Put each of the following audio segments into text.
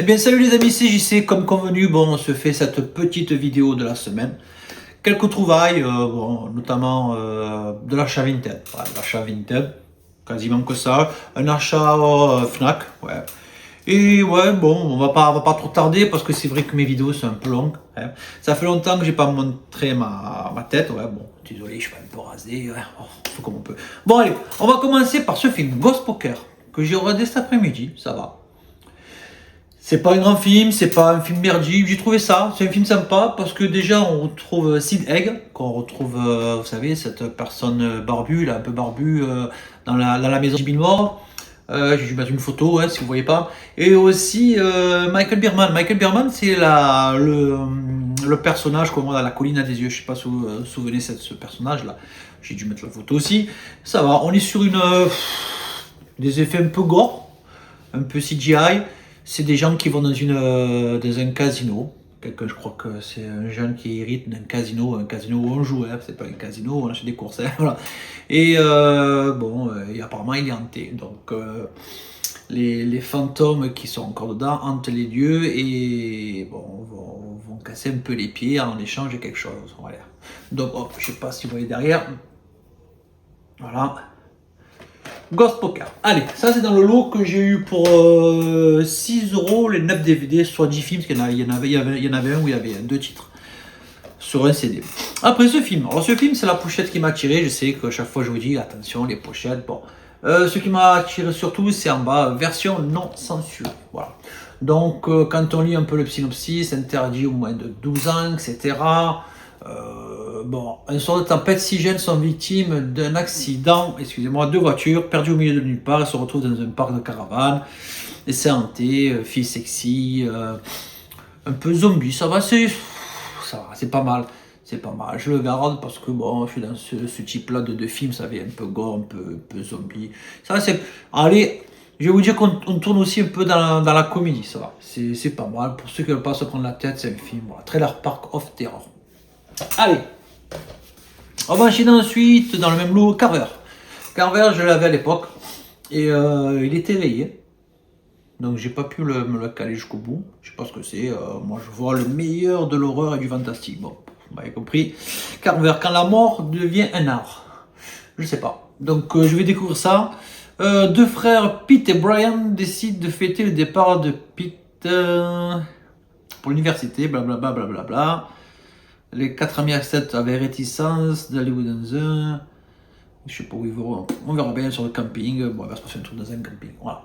bien salut les amis, c'est JC, comme convenu, bon on se fait cette petite vidéo de la semaine. Quelques trouvailles, notamment de l'achat Vinted. Ouais, l'achat Vinted, quasiment que ça. Un achat Fnac, ouais. Et ouais, bon, on va pas trop tarder parce que c'est vrai que mes vidéos sont un peu longues. Hein. Ça fait longtemps que j'ai pas montré ma tête, ouais, bon, désolé, je suis pas un peu rasé, ouais, on fait comme on peut. Bon allez, on va commencer par ce film, Ghost Poker, que j'ai regardé cet après-midi, ça va. C'est pas un grand film, c'est pas un film merdique, j'ai trouvé ça, c'est un film sympa parce que déjà on retrouve Sid Haig, qu'on retrouve, vous savez, cette personne barbue, là, un peu barbue, dans la maison de Mort. J'ai dû mettre une photo, si vous voyez pas. Et aussi Michael Bierman. Michael Bierman, c'est le personnage qu'on voit dans La colline à des yeux. Je sais pas si vous vous souvenez de ce personnage-là. J'ai dû mettre la photo aussi. Ça va, on est sur des effets un peu gore, un peu CGI. C'est des gens qui vont dans un casino. Quelqu'un, je crois que c'est un jeune qui hérite d'un casino, un casino où on joue, c'est pas un casino où on achète des courses, voilà. Et et apparemment il est hanté. Donc les fantômes qui sont encore dedans hantent les lieux et bon, vont casser un peu les pieds en échange de quelque chose. Voilà. Donc hop, je sais pas si vous voyez derrière. Voilà. Ghost Poker. Allez, ça c'est dans le lot que j'ai eu pour 6 euros les 9 DVD sur 10 films, parce qu'il y en avait un où il y avait 2 titres sur un CD. Après ce film, alors ce film c'est la pochette qui m'a attiré, je sais que chaque fois je vous dis attention les pochettes, bon. Ce qui m'a attiré surtout c'est en bas, version non censurée, voilà. Donc quand on lit un peu le synopsis, interdit au moins de 12 ans, etc. Un soir de tempête, 6 jeunes sont victimes d'un accident, de voiture, perdus au milieu de nulle part, et se retrouvent dans un parc de caravanes. Et c'est hanté, fille sexy, un peu zombie, ça va, c'est pas mal. C'est pas mal, je le garde parce que bon, je suis dans ce type-là de film, ça fait un peu gore, un peu zombie. Ça c'est. Allez, je vais vous dire qu'on tourne aussi un peu dans la comédie, ça va. C'est pas mal. Pour ceux qui ne veulent pas se prendre la tête, c'est un film. Voilà. Trailer Park of Terror. Allez, on va enchaîner ensuite dans le même lot, Carver. Carver, je l'avais à l'époque et il était rayé. Donc j'ai pas pu me le caler jusqu'au bout. Je sais pas ce que c'est. Moi je vois le meilleur de l'horreur et du fantastique. Bon, vous m'avez compris. Carver, quand la mort devient un art. Je sais pas. Donc je vais découvrir ça. Deux frères, Pete et Brian, décident de fêter le départ de Pete pour l'université. Blablabla. Bla. Les 4 amis acceptent avec réticence d'aller dans un. Je sais pas où ils vont. On verra bien sur le camping. Bon, il va se passer un truc dans un camping. Voilà.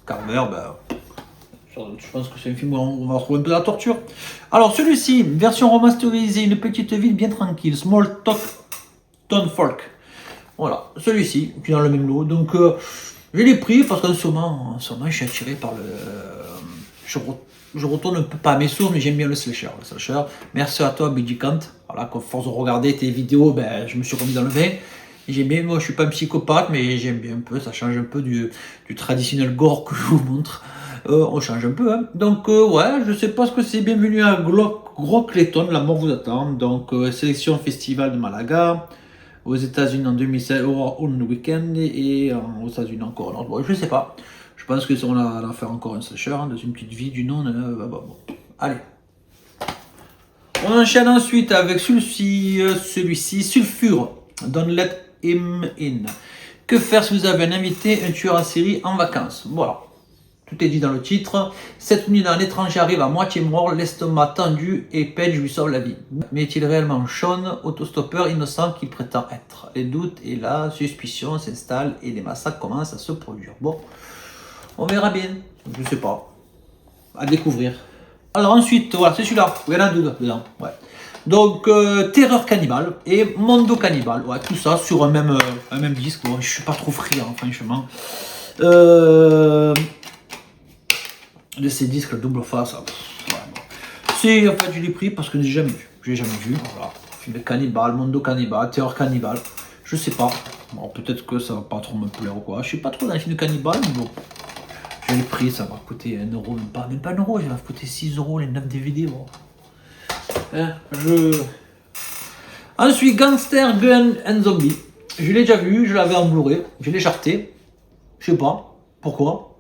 Carver, je pense que c'est un film où on va retrouver un peu la torture. Alors, celui-ci, version remasterisée, une petite ville bien tranquille. Small Talk Town Folk. Voilà, celui-ci, qui est dans le même lot. Donc, je l'ai pris parce qu'en ce moment, je suis attiré par le. Je retourne un peu pas à mes sources, mais j'aime bien le slasher. Merci à toi, Biddy Kant. Voilà, qu'à force de regarder tes vidéos, je me suis remis dans le bain. J'aime bien, moi je suis pas un psychopathe, mais j'aime bien un peu, ça change un peu du traditionnel gore que je vous montre. On change un peu, hein. Donc ouais, je sais pas ce que c'est. Bienvenue à Gros Clayton, la mort vous attend. Donc sélection festival de Malaga, aux États-Unis en 2016, on week-end et aux États-Unis encore. Alors, bon, je sais pas. Je pense que on va faire encore un slasher dans une petite vie du nom. Bon. Allez. On enchaîne ensuite avec celui-ci, Sulfure. Don't let him in. Que faire si vous avez un invité, un tueur en série en vacances? Voilà. Tout est dit dans le titre. Cette nuit, un étranger arrive à moitié mort, l'estomac tendu et Page lui sauve la vie. Mais est-il réellement Sean, autostoppeur innocent qu'il prétend être? Les doutes et la suspicion s'installent et les massacres commencent à se produire. Bon, on verra bien. Je sais pas. À découvrir. Alors ensuite, voilà, c'est celui-là. Il y en a deux dedans. Ouais. Donc, Terreur Cannibale et Mondo Cannibale. Ouais, tout ça sur un même disque. Bon, je suis pas trop friand, franchement. De ces disques double face. C'est en fait je l'ai pris parce que j'ai jamais vu. Voilà. Film de cannibale, Mondo Cannibale, Terreur Cannibale. Je sais pas. Bon, peut-être que ça va pas trop me plaire ou quoi. Je suis pas trop dans les films de cannibale, mais bon. Je l'ai pris, ça va coûter 1 euro, même pas 1 euro, ça va coûter 6 euros les 9 DVD. Bon. Ensuite, Gangster, Gun and Zombie. Je l'ai déjà vu, je l'avais en Blu-ray, je l'ai charté. Je sais pas pourquoi.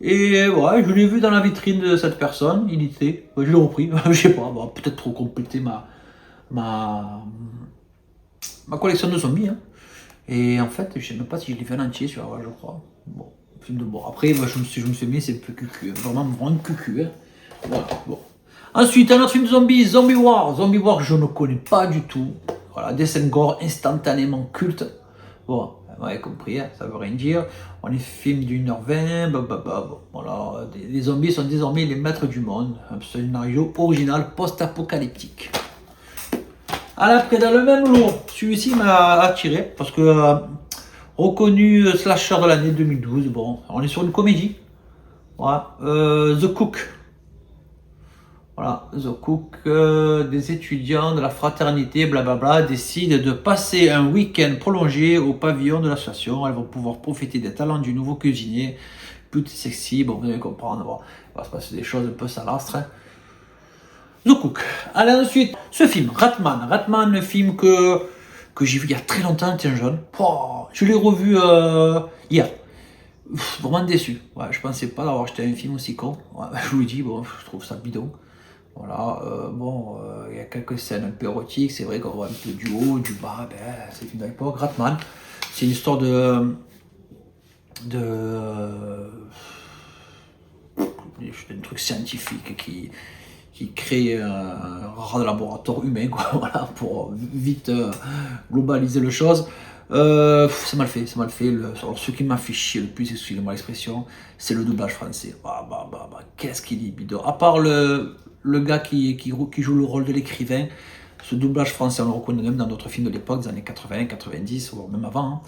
Et ouais, je l'ai vu dans la vitrine de cette personne, il était, je l'ai repris, je sais pas, bon, peut-être pour compléter ma, ma collection de zombies. Hein. Et en fait, je sais même pas si je l'ai fait en entier, celui-là, ouais, je crois. Bon, film de bon. Après, moi, je me suis mis, c'est un peu cucu, hein. Vraiment, vraiment cucu. Hein. Voilà, bon. Ensuite, un autre film de zombies, Zombie War. Zombie War, je ne connais pas du tout. Voilà, dessin gore instantanément culte. Bon, vous avez compris, hein, ça veut rien dire. On est film d'1h20, bon, voilà. Les zombies sont désormais les maîtres du monde. Un scénario original post-apocalyptique. Après, dans le même lot, celui-ci m'a attiré parce que reconnu slasher de l'année 2012. Bon, on est sur une comédie. Voilà. The Cook. Voilà, The Cook, des étudiants de la fraternité, blablabla, décident de passer un week-end prolongé au pavillon de l'association. Elles vont pouvoir profiter des talents du nouveau cuisinier, plus sexy, bon, vous allez comprendre, bon, il va se passer des choses un peu salastres. Hein. The Cook. Allez, ensuite, ce film, Ratman. Ratman, un film que j'ai vu il y a très longtemps, tiens jeune. Oh, je l'ai revu hier. Vraiment déçu. Ouais, je pensais pas d'avoir acheté un film aussi con. Ouais, je vous le dis, bon, je trouve ça bidon. Voilà, il y a quelques scènes un peu érotiques, c'est vrai qu'on voit un peu du haut, du bas, ben, c'est une époque. Ratman, c'est une histoire d'un truc scientifique qui crée un rat de laboratoire humain, quoi, voilà, pour vite globaliser le chose. C'est mal fait, c'est mal fait. Alors, ce qui m'a fait chier le plus, excusez-moi l'expression, c'est le doublage français. Qu'est-ce qu'il est bidon. À part le gars qui joue le rôle de l'écrivain, ce doublage français, on le reconnaît même dans d'autres films de l'époque, des années 80, 90, voire même avant.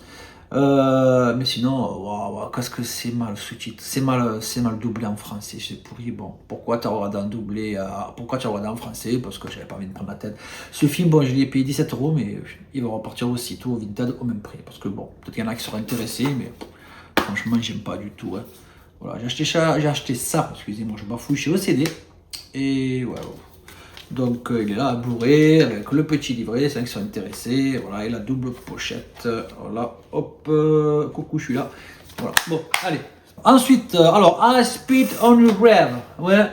Hein. Mais sinon, qu'est-ce que c'est mal sous-titre, c'est mal doublé en français, c'est pourri. Bon, pourquoi tu as regardé en doublé, pourquoi tu as regardé en français? Parce que j'avais pas envie de prendre la tête. Ce film, bon, je l'ai payé 17€, mais il va repartir aussitôt au Vinted au même prix. Parce que bon, peut-être qu'il y en a qui seraient intéressés, mais franchement, j'aime pas du tout. Hein. Voilà, j'ai acheté ça, excusez-moi, je bafouille chez OCD. Et ouais. Donc il est là à Blu-ray avec le petit livret, c'est là qui sont intéressés. Voilà, et la double pochette. Voilà, hop, coucou, je suis là. Voilà, bon, allez. Ensuite, alors, I Spit on Your Grave. Ouais,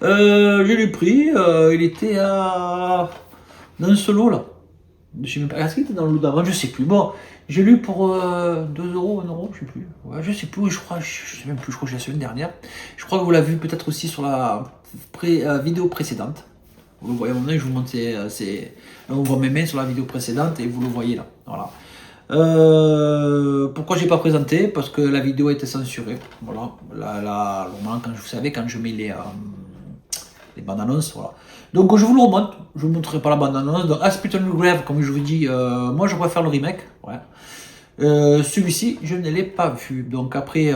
je l'ai pris, il était dans ce lot là. Je sais même pas, est-ce qu'il était dans le lot d'avant, je sais plus. Bon, j'ai lu pour 2€, 1€, je sais plus. Ouais, je sais plus, je sais même plus, je crois que j'ai la semaine dernière. Je crois que vous l'avez vu peut-être aussi sur la vidéo précédente. Vous le voyez à mon œil, je vous montre, on voit mes mains sur la vidéo précédente et vous le voyez là. Voilà. Pourquoi j'ai pas présenté? Parce que la vidéo était censurée. Voilà. Normalement, vous savez, quand je mets les bandes annonces, voilà. Donc je vous le remonte, je vous montrerai pas la bande annonce. Donc Hospital Grave, comme je vous dis, moi je préfère le remake. Ouais. Celui-ci, je ne l'ai pas vu. Donc après,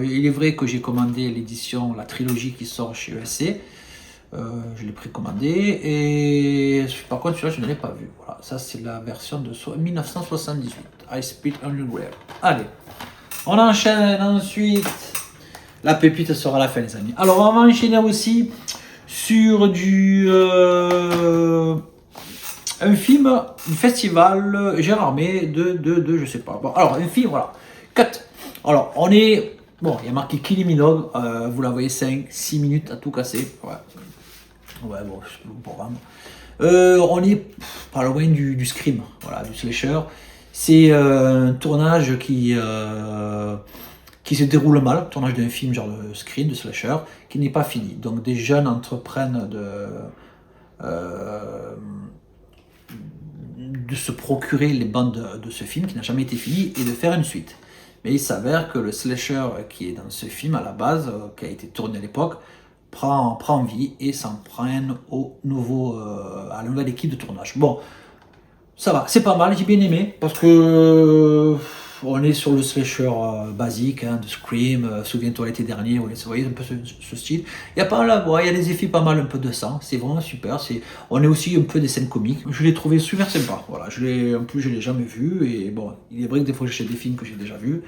il est vrai que j'ai commandé l'édition, la trilogie qui sort chez ESC. Je l'ai précommandé et par contre celui-là je ne l'ai pas vu. Voilà, ça c'est la version de 1978. I Spit on Your Grave. Allez, on enchaîne ensuite. La pépite sera à la fin, les amis. Alors on va enchaîner aussi sur un film, un festival Gérardmer de je sais pas. Bon, alors un film, voilà. 4. Alors on est bon, il y a marqué Kylie Minogue. Vous la voyez 5-6 minutes à tout casser. Ouais. Ouais, bon, c'est le programme. On est pas loin du Scream, voilà, du slasher. C'est un tournage qui se déroule mal, tournage d'un film genre de Scream, de slasher, qui n'est pas fini. Donc des jeunes entreprennent de se procurer les bandes de ce film qui n'a jamais été fini et de faire une suite. Mais il s'avère que le slasher qui est dans ce film à la base, qui a été tourné à l'époque, prend vie et s'en prenne à la nouvelle équipe de tournage. Bon, ça va, c'est pas mal, j'ai bien aimé, parce que on est sur le slasher basique, hein, de Scream, souviens-toi l'été dernier, vous voyez un peu ce style. Il y a pas là, il y a des effets pas mal, un peu de sang, c'est vraiment super. On est aussi un peu des scènes comiques. Je l'ai trouvé super sympa. Voilà, en plus je l'ai jamais vu et bon, il est vrai que des fois j'achète des films que j'ai déjà vus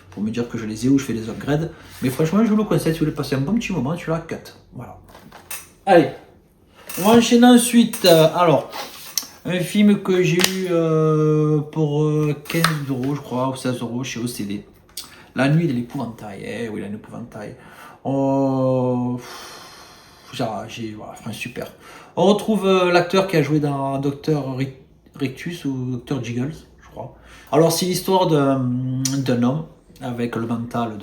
pour me dire que je les ai ou je fais des upgrades. Mais franchement, je vous le conseille si vous voulez passer un bon petit moment, tu la cut. Voilà. Allez, on va enchaîner ensuite. Alors, un film que j'ai eu pour 15€, je crois, ou 16€ chez OCD. La nuit de l'épouvantail, oui, la nuit de l'épouvantail. Oh, voilà, enfin, super. On retrouve l'acteur qui a joué dans Docteur Rictus ou Docteur Jiggles, je crois. Alors, c'est l'histoire d'un homme avec le mental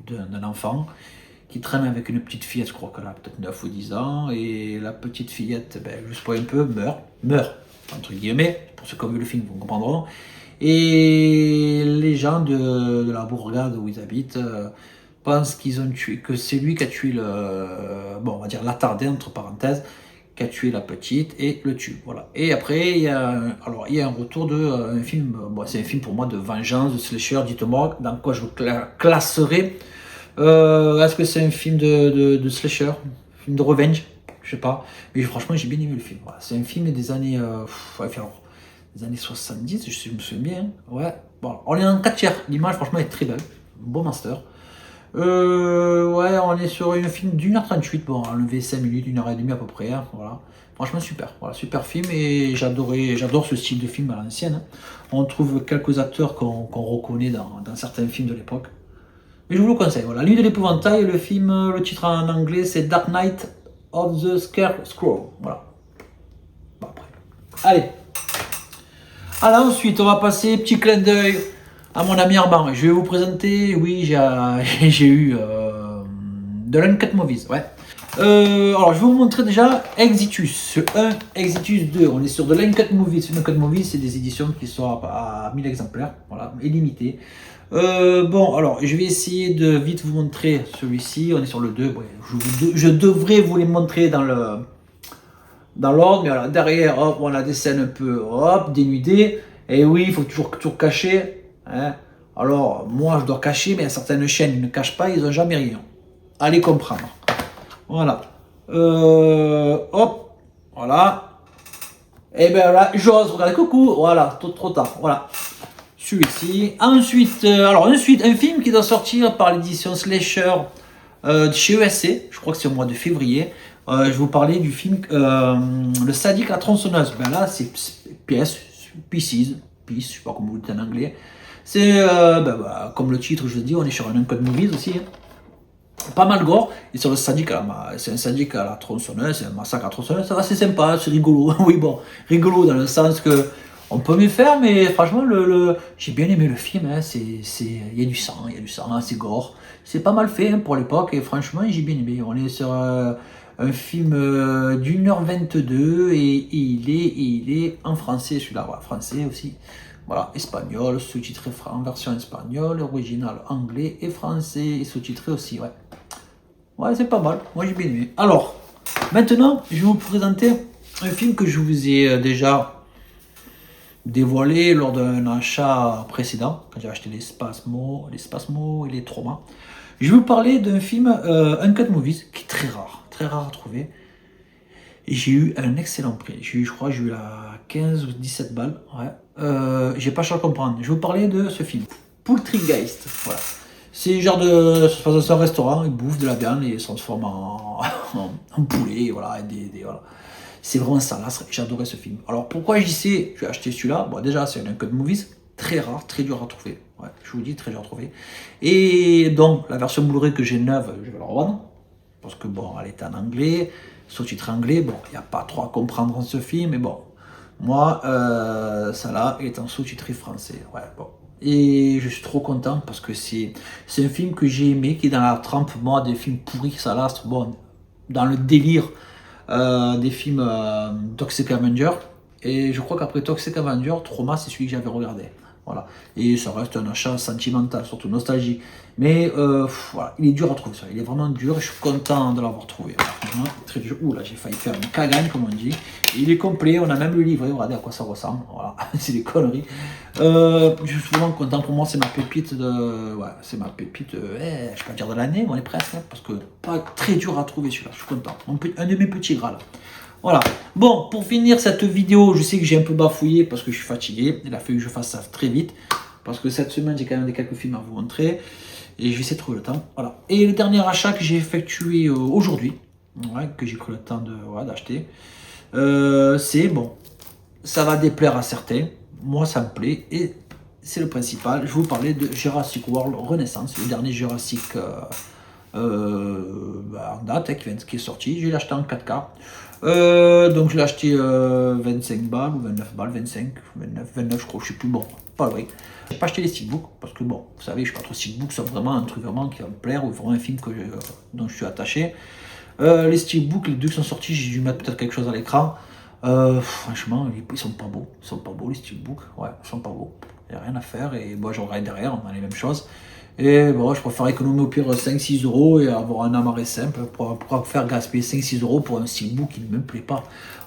d'un enfant qui traîne avec une petite fillette, je crois qu'elle a peut-être 9 ou 10 ans, et la petite fillette, juste pour un peu, meurt, entre guillemets, pour ceux qui ont vu le film, vous comprendront. Et les gens de la bourgade où ils habitent pensent qu'ils ont tué, que c'est lui qui a tué on va dire l'attardé, entre parenthèses, qui a tué la petite et le tue. Voilà. Et après, il y a un retour de un film, c'est un film pour moi de vengeance, de slasher, dites-moi dans quoi je vous classerai. Est-ce que c'est un film de slasher, un film de revenge? Je sais pas. Mais franchement, j'ai bien aimé le film. Voilà. C'est un film des années, des années 70, je me souviens bien. Ouais. Bon, on est en 4 tiers. L'image, franchement, est très belle. Bon master. Ouais, on est sur un film d'1h38. Bon, enlevé 5 minutes, 1h30 à peu près. Hein, voilà. Franchement, super. Voilà, super film. Et j'adore ce style de film à l'ancienne. Hein. On trouve quelques acteurs qu'on reconnaît dans certains films de l'époque. Mais je vous le conseille. Voilà, Nuit de l'épouvantail, le film, le titre en anglais, c'est Dark Knight of the Scarecrow. Voilà. Bon, après. Allez. Alors ensuite, on va passer, petit clin d'œil à mon ami Armand. Je vais vous présenter, oui, j'ai eu de l'Uncut Movies. Ouais. Alors, je vais vous montrer déjà Exitus 1, Exitus 2. On est sur de l'Uncut Movies. L'Uncut Movies, c'est des éditions qui sont à 1000 exemplaires, voilà, et limitées. Bon, alors, je vais essayer de vite vous montrer celui-ci. On est sur le 2. Ouais, je devrais vous les montrer dans l'ordre, mais alors, derrière, hop, on a des scènes un peu, hop, dénudées. Et oui, il faut toujours tout cacher. Hein. Alors, moi, je dois cacher, mais certaines chaînes, ils ne cachent pas, ils n'ont jamais rien. Allez comprendre. Voilà. Hop. Voilà. Et bien là, j'ose regarder, coucou. Voilà, trop tard. Voilà. Celui-ci. Ensuite, un film qui doit sortir par l'édition Slasher chez ESC. Je crois que c'est au mois de février. Je vais vous parler du film Le Sadique à la tronçonneuse. Ben là, c'est Pieces, je sais pas comment vous dites en anglais. C'est, comme le titre, je le dis, on est sur un Uncut Movies aussi. Hein. Pas mal gore, et sur le sadique, c'est un sadique à la tronçonneuse, c'est un massacre à la tronçonneuse, c'est assez sympa, c'est rigolo, oui bon, rigolo dans le sens que on peut mieux faire, mais franchement, j'ai bien aimé le film, hein, il y a du sang, c'est gore, c'est pas mal fait hein, pour l'époque, et franchement, j'ai bien aimé, on est sur un film d'1h22, et il est en français, celui-là, ouais, français aussi. Voilà, espagnol, sous-titré en version espagnole, original anglais et français, et sous-titré aussi, ouais. Ouais, c'est pas mal, moi j'ai bien aimé. Alors, maintenant, je vais vous présenter un film que je vous ai déjà dévoilé lors d'un achat précédent, quand j'ai acheté les Spasmos et les Traumas. Je vais vous parler d'un film Uncut Movies, qui est très rare à trouver. Et j'ai eu un excellent prix. Je crois que j'ai eu la 15 ou 17 balles. Ouais. J'ai pas cher à comprendre. Je vais vous parler de ce film. Poultrygeist. Voilà. C'est genre de. Ça se passe dans un restaurant, ils bouffent de la viande et ils se transforment en poulet. Voilà, voilà. C'est vraiment ça. Là, j'ai adoré ce film. Alors pourquoi j'y sais, je vais acheter celui-là. Bon, déjà, c'est un Uncut Movies. Très rare, très dur à trouver. Ouais, je vous dis, très dur à trouver. Et donc, la version Blu-ray que j'ai neuve, je vais la revendre. Parce que bon, elle est en anglais, sous-titre anglais, bon, il n'y a pas trop à comprendre dans ce film, mais bon, moi, ça là est en sous-titré français, ouais, bon. Et je suis trop content parce que c'est un film que j'ai aimé, qui est dans la trempe, moi, des films pourris, salastres, bon, dans le délire des films Toxic Avenger, et je crois qu'après Toxic Avenger, Trauma, c'est celui que j'avais regardé. Voilà. Et ça reste un achat sentimental, surtout nostalgie. Mais voilà, il est dur à trouver ça. Il est vraiment dur et je suis content de l'avoir trouvé. Voilà, très dur. Ouh là, j'ai failli faire une cagagne, comme on dit. Il est complet, on a même le livret. Regardez à quoi ça ressemble. Voilà, c'est des conneries. Je suis vraiment content. Pour moi, c'est ma pépite de. Ouais, c'est ma pépite, je peux pas dire de l'année, mais on est presque. Hein, parce que pas très dur à trouver celui-là. Je suis content. Un de mes petits gras là. Voilà. Bon, pour finir cette vidéo, je sais que j'ai un peu bafouillé parce que je suis fatigué. Il a fallu que je fasse ça très vite. Parce que cette semaine, j'ai quand même quelques films à vous montrer. Et je vais essayer de trouver le temps. Voilà. Et le dernier achat que j'ai effectué aujourd'hui, ouais, que j'ai pris le temps d'acheter, c'est bon. Ça va déplaire à certains. Moi, ça me plaît. Et c'est le principal. Je vous parlais de Jurassic World Renaissance, le dernier Jurassic en date, qui est sorti. Je l'ai acheté en 4K. Donc je l'ai acheté 25 balles ou 29 balles, 25, 29 je crois, je sais plus, bon, pas vrai. J'ai pas acheté les steelbooks parce que bon, vous savez, je suis pas trop steelbook, c'est vraiment un truc vraiment qui va me plaire ou vraiment un film dont je suis attaché. Les steelbooks, les deux qui sont sortis, j'ai dû mettre peut-être quelque chose à l'écran. Franchement, ils sont pas beaux. Ils sont pas beaux les steelbooks. Ouais, ils sont pas beaux. Il n'y a rien à faire. Et moi, je regarde derrière, on a les mêmes choses. Et bon, je préfère économiser au pire 5-6 euros et avoir un amarré simple pour faire gaspiller 5-6 euros pour un steelbook qui ne me plaît pas.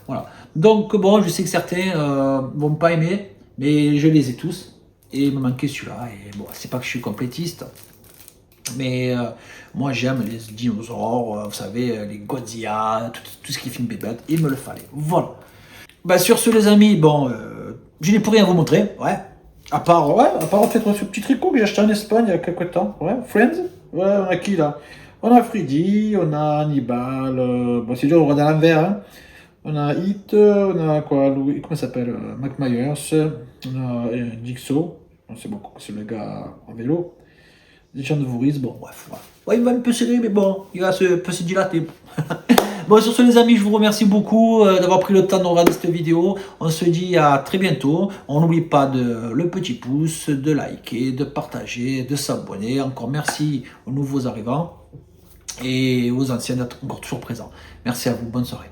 Voilà. Donc, bon, je sais que certains vont pas aimer, mais je les ai tous. Et il me manquait celui-là. Et bon, c'est pas que je suis complétiste. Mais moi j'aime les dinosaures, vous savez, les Godzilla, tout ce qui est film bébête, il me le fallait. Voilà. Bah sur ce les amis, bon, je n'ai pour rien à vous montrer, ouais. À part en fait ce petit tricot que j'ai acheté en Espagne il y a quelques temps, ouais, Friends, ouais, on a qui là? On a Freddy, on a Hannibal, bon c'est dur, on regarde à l'envers, hein. On a Hit, on a quoi, Louis, comment il s'appelle, Mike Myers, on a Jigsaw, c'est bon, c'est le gars en vélo. Des champs de Vouris, bon, bref, voilà. Ouais, il va un peu serrer, mais bon, il va peut se dilater. Bon, sur ce, les amis, je vous remercie beaucoup d'avoir pris le temps de regarder cette vidéo. On se dit à très bientôt. On n'oublie pas de le petit pouce, de liker, de partager, de s'abonner. Encore merci aux nouveaux arrivants et aux anciens d'être encore toujours présents. Merci à vous, bonne soirée.